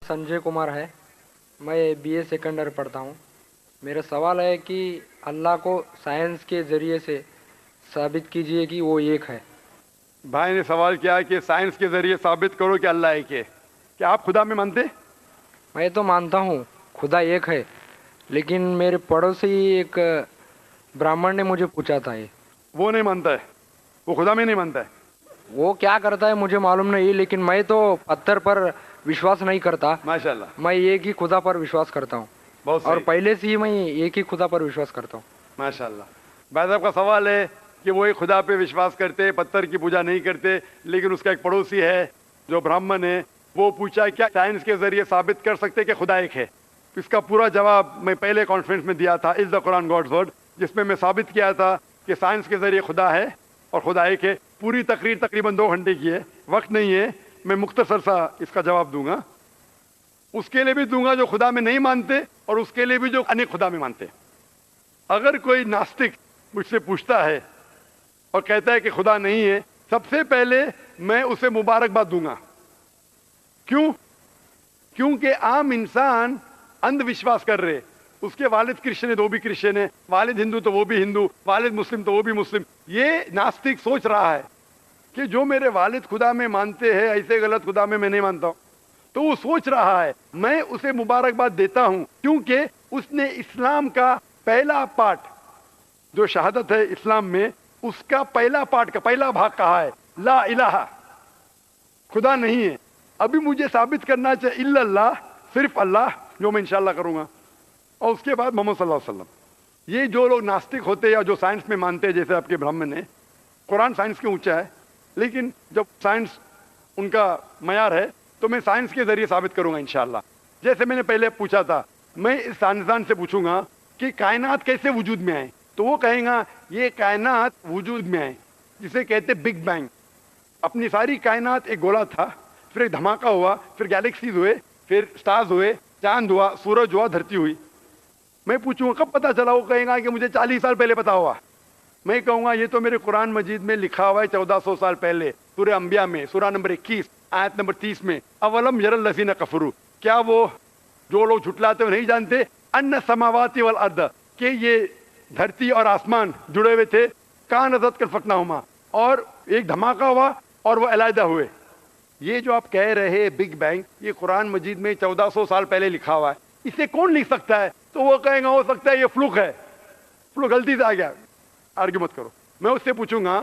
संजय कुमार है। मैं BA second year पढ़ता हूँ। मेरा सवाल है कि अल्लाह को साइंस के ज़रिए से साबित कीजिए कि वो एक है। भाई ने सवाल किया कि साइंस के जरिए साबित करो कि अल्लाह एक है। क्या आप खुदा में मानते? मैं तो मानता हूँ खुदा एक है, लेकिन मेरे पड़ोसी एक ब्राह्मण ने मुझे पूछा था ये। वो नहीं मानता है, वो खुदा में नहीं मानता है। वो क्या करता है मुझे मालूम नहीं, लेकिन मैं तो पत्थर पर विश्वास नहीं करता। माशाल्लाह, मैं एक ही खुदा पर विश्वास करता हूँ, बहुत और सही। पहले से ही मैं एक ही खुदा पर विश्वास करता हूँ। माशाल्लाह। भाई साहब का सवाल है कि वो एक खुदा पे विश्वास करते, पत्थर की पूजा नहीं करते, लेकिन उसका एक पड़ोसी है जो ब्राह्मण है, वो पूछा क्या साइंस के जरिए साबित कर सकते कि खुदा एक है। इसका पूरा जवाब मैं पहले कॉन्फ्रेंस में दिया था, is the Quran God's word, जिसमें मैं साबित किया था कि साइंस के जरिए खुदा है और खुदा एक है। पूरी तकरीर तकरीबन 2 घंटे की है, वक्त नहीं है, मैं मुख्तसर सा इसका जवाब दूंगा। उसके लिए भी दूंगा जो खुदा में नहीं मानते, और उसके लिए भी जो अनेक खुदा में मानते। अगर कोई नास्तिक मुझसे पूछता है और कहता है कि खुदा नहीं है, सबसे पहले मैं उसे मुबारकबाद दूंगा। क्यों? क्योंकि आम इंसान अंधविश्वास कर रहे। उसके वालिद क्रिश्चियन है तो वो भी क्रिश्चियन है, वालिद हिंदू तो वो भी हिंदू, वालिद मुस्लिम तो वो भी मुस्लिम। ये नास्तिक सोच रहा है कि जो मेरे वालिद खुदा में मानते हैं, ऐसे गलत खुदा में मैं नहीं मानता हूं। तो वो सोच रहा है, मैं उसे मुबारकबाद देता हूं, क्योंकि उसने इस्लाम का पहला पार्ट जो शहादत है इस्लाम में, उसका पहला पार्ट का पहला भाग कहा है, ला इलाहा, खुदा नहीं है। अभी मुझे साबित करना चाहिए इल्लल्लाह, सिर्फ अल्लाह, जो मैं इंशाल्लाह करूंगा, और उसके बाद मोहम्मद सल्लल्लाहु अलैहि वसल्लम। ये जो लोग नास्तिक होते हैं या जो साइंस में मानते हैं, जैसे आपके ब्राह्मण है, कुरान साइंस के ऊंचा है, लेकिन जब साइंस उनका मयार है तो मैं साइंस के जरिए साबित करूंगा इंशाल्लाह। जैसे मैंने पहले पूछा था, मैं इस साइंसदान से पूछूंगा कि कायनात कैसे वजूद में आए, तो वो कहेगा ये कायनात वजूद में आए जिसे कहते बिग बैंग। अपनी सारी कायनात एक गोला था, फिर एक धमाका हुआ, फिर गैलेक्सीज हुए, फिर स्टार्स हुए, चांद हुआ, सूरज हुआ, धरती हुई। मैं पूछूंगा कब पता चला, वो कहेगा कि मुझे 40 साल पहले पता हुआ। मैं कहूंगा ये तो मेरे कुरान मजीद में लिखा हुआ है 1400 साल पहले, सूरह अंबिया में, सूरह नंबर 21 आयत नंबर 30 में, अवलम यरल लज़ीना कफरू, क्या वो जो लोग झुटलाते वो नहीं जानते, अन्ना समावाति वल अर्द, कि ये धरती और आसमान जुड़े हुए थे, कान अज़त कल फकनाहुमा, और एक धमाका हुआ और वो अलहदा हुए। ये जो आप कह रहे हैं बिग बैंग, ये कुरान मजीद में 1400 साल पहले लिखा हुआ है, इसे कौन लिख सकता है? तो वो कहेगा हो सकता है ये फ्लूक है, फ्लूक गलती से आ गया। आर्ग्यू मत करो। मैं उससे पूछूंगा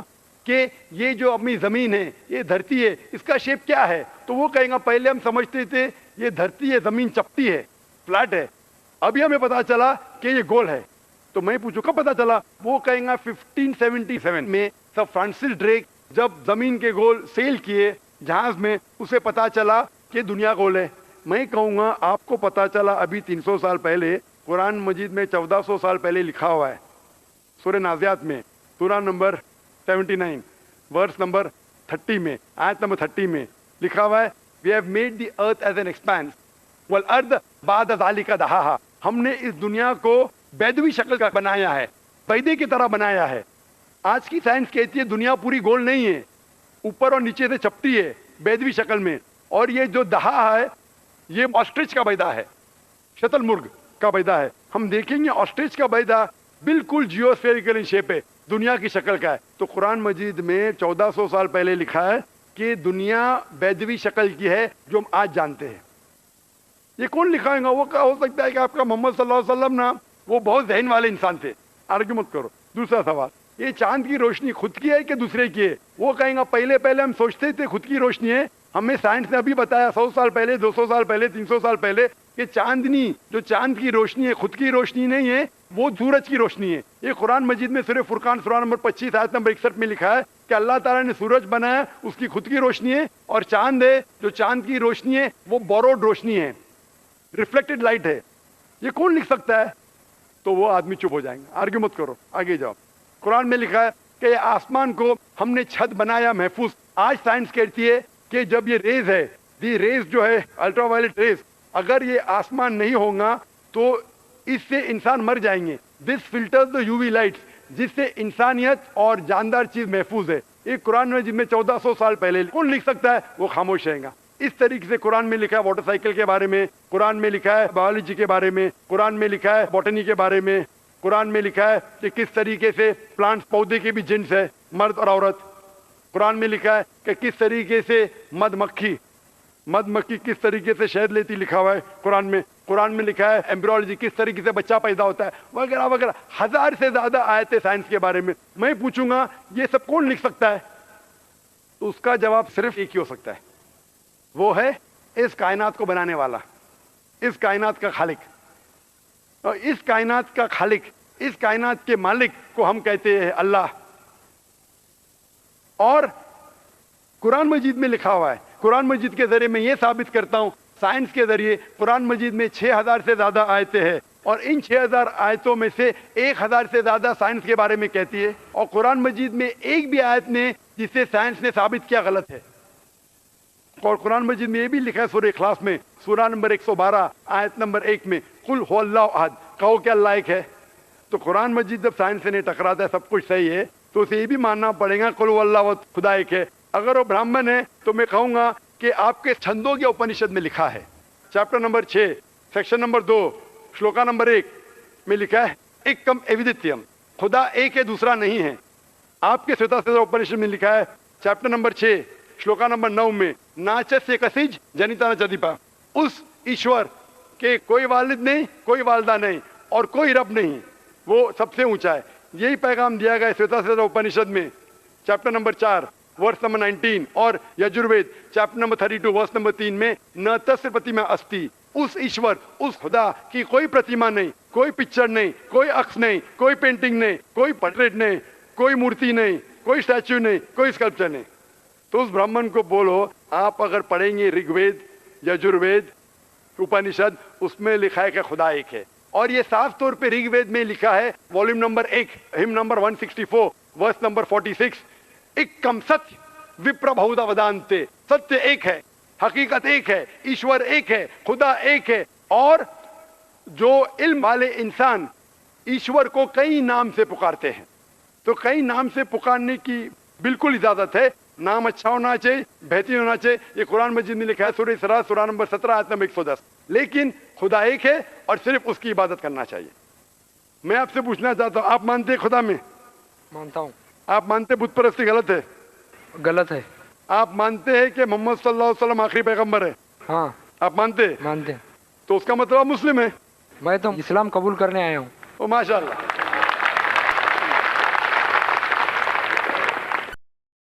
कि ये जो अपनी जमीन है, ये धरती है, इसका शेप क्या है? तो वो कहेगा पहले हम समझते थे ये धरती है, जमीन चपटी है, फ्लैट है, अभी हमें पता चला कि ये गोल है। तो मैं पूछूं कब पता चला? वो कहेगा 1577 में सर फ्रांसिस ड्रेक जब जमीन के गोल सेल किए जहाज में, उसे पता चला कि दुनिया गोल है। मैं कहूंगा आपको पता चला अभी 300 साल पहले, कुरान मजीद में 1400 साल पहले लिखा हुआ है, सूरह नाज़ियात में, सूरह नंबर 79 वर्स नंबर 30 में, आयत नंबर 30 में लिखा हुआ है, we have made the earth as an expanse वल अर्द बाद ज़ालिका दहाहा, हमने इस दुनिया को बैदवी शक्ल का बनाया है, बैदे की तरह बनाया है। आज की साइंस कहती है दुनिया पूरी गोल नहीं है, ऊपर और नीचे से चपटी है बैदवी शक्ल में, और ये जो दहा है ये ऑस्ट्रिच का बैदा है, शतलमुर्ग का बैदा है। हम देखेंगे ऑस्ट्रिच का बैदा बिल्कुल जियोस्फेरिकल इन शेप है, दुनिया की शक्ल का है। तो कुरान मजीद में 1400 साल पहले लिखा है कि दुनिया बैदवी शक्ल की है जो हम आज जानते हैं। ये कौन लिखाएगा? वो क्या हो सकता है कि आपका मोहम्मद सल्लल्लाहु अलैहि वसल्लम ना, वो बहुत ज़हन वाले इंसान थे। आर्ग्यू मत करो। दूसरा सवाल, ये चांद की रोशनी खुद की है कि दूसरे की है? वो कहेगा पहले पहले हम सोचते थे खुद की रोशनी है, हमें साइंस ने अभी बताया 100 साल पहले, 200 साल पहले, 300 साल पहले कि चांदनी, जो चांद की रोशनी है, खुद की रोशनी नहीं है, वो सूरज की रोशनी है। ये कुरान मजीद में सूरह फुरकान सूरह नंबर 25 आयत नंबर 61 में लिखा है कि अल्लाह ताला ने सूरज बनाया, उसकी खुद की रोशनी है, और चांद है, जो चांद की रोशनी है वो बोरोड रोशनी है, रिफ्लेक्टेड लाइट है। ये कौन लिख सकता है? तो वो आदमी चुप हो जाएंगे। आर्ग्यू मत करो, आगे जाओ। कुरान में लिखा है कि आसमान को हमने छत बनाया महफूज। आज साइंस कहती है कि जब ये रेज है, दी रेज जो है अल्ट्रावायलेट रेज, अगर ये आसमान नहीं होगा तो इससे इंसान मर जाएंगे। This filters the UV lights, जिससे इंसानियत और जानदार चीज महफूज है। एक कुरान में जिसमें 1400 साल पहले कौन लिख सकता है? वो खामोश रहेगा। اس طریقے سے قرآن میں لکھا ہے موٹر سائیکل کے بارے میں, قرآن میں لکھا ہے بایولوجی کے بارے میں, قرآن میں لکھا ہے بوٹنی کے بارے میں, قرآن میں لکھا ہے کہ کس طریقے سے پلانٹس پودے کے بھی جنس ہے, مرد اور عورت. قرآن میں لکھا ہے کہ کس طریقے سے مد مکھی کس طریقے سے شہد لیتی, لکھا ہوا ہے قرآن میں. قرآن میں لکھا ہے ایمبریولوجی کس طریقے سے بچہ پیدا ہوتا ہے, وغیرہ وغیرہ. 1000 سے زیادہ آیتیں سائنس کے بارے میں. میں پوچھوں گا یہ سب کون لکھ سکتا ہے؟ تو اس کا جواب صرف ایک ہی ہو سکتا ہے, وہ ہے اس کائنات کو بنانے والا, اس کائنات کا خالق. اور اس کائنات کا خالق, اس کائنات کے مالک کو ہم کہتے ہیں اللہ. اور قرآن مجید میں لکھا ہوا ہے, قرآن مجید کے ذریعے میں یہ ثابت کرتا ہوں, سائنس کے ذریعے قرآن مجید میں 6000 سے زیادہ آیتیں ہیں, اور ان 6000 آیتوں میں سے 1000 سے زیادہ سائنس کے بارے میں کہتی ہے, اور قرآن مجید میں ایک بھی آیت نے جسے سائنس نے ثابت کیا غلط ہے. اور قرآن مجید میں یہ بھی لکھا ہے سورہ اخلاص میں, سورہ نمبر 112 آیت نمبر 1 میں, قل هو اللہ احد, کہو کہ اللہ ایک ہے. تو قرآن مجید جب سائنس سے نہیں ٹکراتا ہے, سب کچھ صحیح ہے, تو اسے یہ بھی ماننا پڑے گا قل هو اللہ احد, خدا ایک ہے. اگر وہ برہمن ہے تو میں کہوں گا کہ آپ کے چھندوگیہ اپنشد میں لکھا ہے, chapter number 6 section number 2 shloka number 1 میں لکھا ہے ایکم ایودتیم, خدا ایک ہے دوسرا نہیں ہے. آپ کے سوتا اپنشد میں لکھا ہے چیپٹر نمبر 6 شلوکا نمبر 9 میں, ناچسیہ کسیج جنیتا نچدیپا, اس ایشور کے کوئی والد نہیں, کوئی والدہ نہیں, اور کوئی رب نہیں, وہ سب سے اونچا ہے. یہی پیغام دیا گیا سوتا اپنشد میں چیپٹر نمبر 4 ورس نمبر 19, اور Yajurveda chapter number 32 verse number 3 میں, نہ تسر پرتیما استی, اس ایشور اس خدا کی کوئی پرتیما نہیں, کوئی پکچر نہیں, کوئی عکس نہیں, کوئی پینٹنگ نہیں, کوئی پورٹریٹ نہیں, کوئی مورتی نہیں, کوئی اسٹیچو نہیں, کوئی اسکلپچر نہیں. تو اس برہمن کو بولو, آپ اگر پڑھیں گے رگ وید, یجروید, اپنشد, اس میں لکھا ہے کہ خدا ایک ہے. اور یہ صاف طور پہ رگ وید میں لکھا ہے والیوم نمبر 1 ہم نمبر 164 ورس نمبر 46, ایکم ستیہ وپر بہودا ودانتے, ستیہ ایک ہے, حقیقت ایک ہے, ایشور ایک ہے, خدا ایک ہے. اور جو علم والے انسان ایشور کو کئی نام سے پکارتے ہیں, تو کئی نام سے پکارنے کی بالکل اجازت ہے, نام اچھا ہونا چاہیے, بہترین ہونا چاہیے. یہ قرآن مجید میں لکھا ہے سورہ اسراء سورہ نمبر 17 آیت نمبر 110. لیکن خدا ایک ہے اور صرف اس کی عبادت کرنا چاہیے. میں آپ سے پوچھنا چاہتا ہوں, آپ مانتے ہیں خدا میں؟ مانتا ہوں. آپ مانتے بت پرستی غلط ہے؟ غلط ہے. آپ مانتے ہیں کہ محمد صلی اللہ علیہ وسلم آخری پیغمبر ہے؟ ہاں آپ مانتے ہیں؟ مانتے ہیں. تو اس کا مطلب آپ مسلم ہیں. میں تو اسلام قبول کرنے آیا ہوں. ماشاء اللہ.